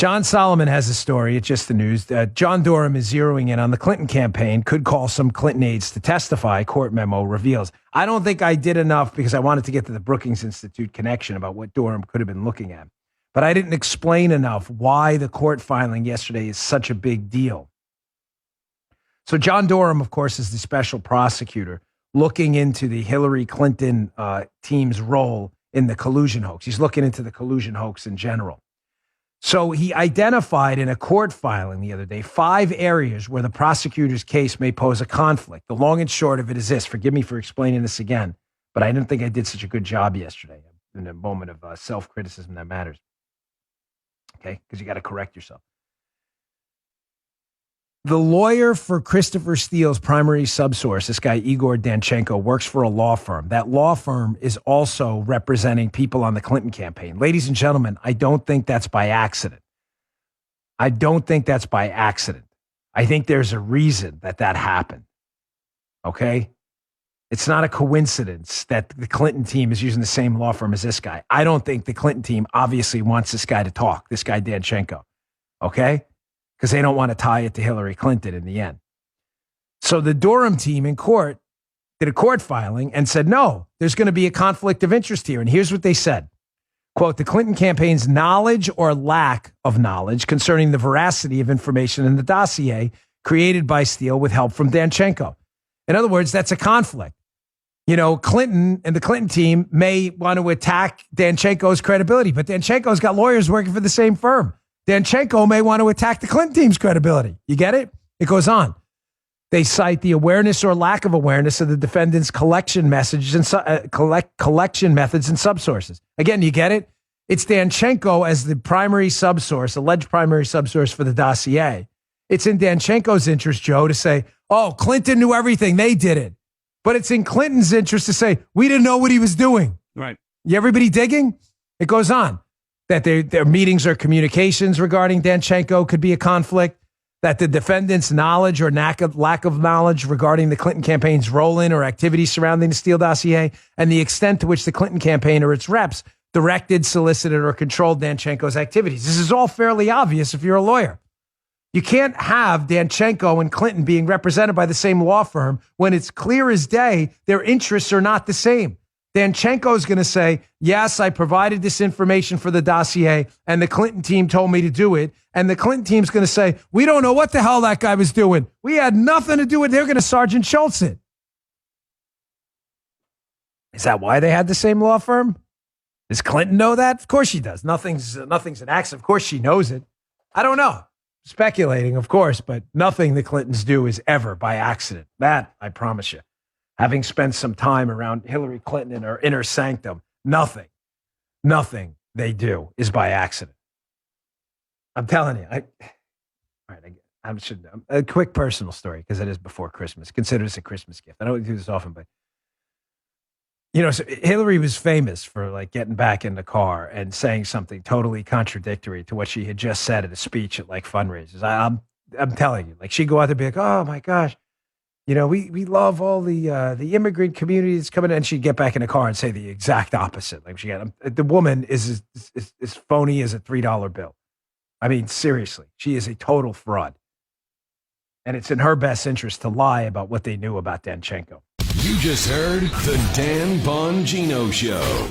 John Solomon has a story. It's just the news. John Durham is zeroing in on the Clinton campaign, could call some Clinton aides to testify, court memo reveals. I don't think I did enough because I wanted to get to the Brookings Institute connection about what Durham could have been looking at. But I didn't explain enough why the court filing yesterday is such a big deal. So John Durham, of course, is the special prosecutor looking into the Hillary Clinton team's role in the collusion hoax. He's looking into the collusion hoax in general. So he identified in a court filing the other day 5 areas where the prosecutor's case may pose a conflict. The long and short of it is this. Forgive me for explaining this again, but I didn't think I did such a good job yesterday in a moment of self-criticism that matters. Okay? Because you got to correct yourself. The lawyer for Christopher Steele's primary subsource, this guy Igor Danchenko, works for a law firm. That law firm is also representing people on the Clinton campaign. Ladies and gentlemen, I don't think that's by accident. I don't think that's by accident. I think there's a reason that happened. Okay? It's not a coincidence that the Clinton team is using the same law firm as this guy. I don't think the Clinton team obviously wants this guy to talk, this guy Danchenko. Okay? Because they don't want to tie it to Hillary Clinton in the end. So the Durham team in court did a court filing and said, no, there's going to be a conflict of interest here. And here's what they said. Quote, the Clinton campaign's knowledge or lack of knowledge concerning the veracity of information in the dossier created by Steele with help from Danchenko. In other words, that's a conflict. You know, Clinton and the Clinton team may want to attack Danchenko's credibility, but Danchenko's got lawyers working for the same firm. Danchenko may want to attack the Clinton team's credibility. You get it? It goes on. They cite the awareness or lack of awareness of the defendant's collection messages and collection methods and subsources. Again, you get it? It's Danchenko as the primary subsource, alleged primary subsource for the dossier. It's in Danchenko's interest, Joe, to say, oh, Clinton knew everything. They did it. But it's in Clinton's interest to say, we didn't know what he was doing. Right. Everybody digging? It goes on. That their meetings or communications regarding Danchenko could be a conflict, that the defendant's knowledge or lack of knowledge regarding the Clinton campaign's role in or activities surrounding the Steele dossier, and the extent to which the Clinton campaign or its reps directed, solicited, or controlled Danchenko's activities. This is all fairly obvious if you're a lawyer. You can't have Danchenko and Clinton being represented by the same law firm when it's clear as day their interests are not the same. Danchenko is going to say, yes, I provided this information for the dossier and the Clinton team told me to do it. And the Clinton team's going to say, we don't know what the hell that guy was doing. We had nothing to do with it. They're going to Sergeant Schultz it. Is that why they had the same law firm? Does Clinton know that? Of course she does. Nothing's an accident. Of course she knows it. I don't know. Speculating, of course, but nothing the Clintons do is ever by accident. That, I promise you. Having spent some time around Hillary Clinton in her inner sanctum, nothing they do is by accident. I'm telling you. A quick personal story, because it is before Christmas. Consider this a Christmas gift. I don't do this often, but so Hillary was famous for like getting back in the car and saying something totally contradictory to what she had just said at a speech at like fundraisers. I'm telling you, like she'd go out there and be like, oh my gosh. We love all the immigrant community that's coming in. And she'd get back in the car and say the exact opposite. Like the woman is as phony as a $3 bill. I mean, seriously, she is a total fraud. And it's in her best interest to lie about what they knew about Danchenko. You just heard the Dan Bongino Show.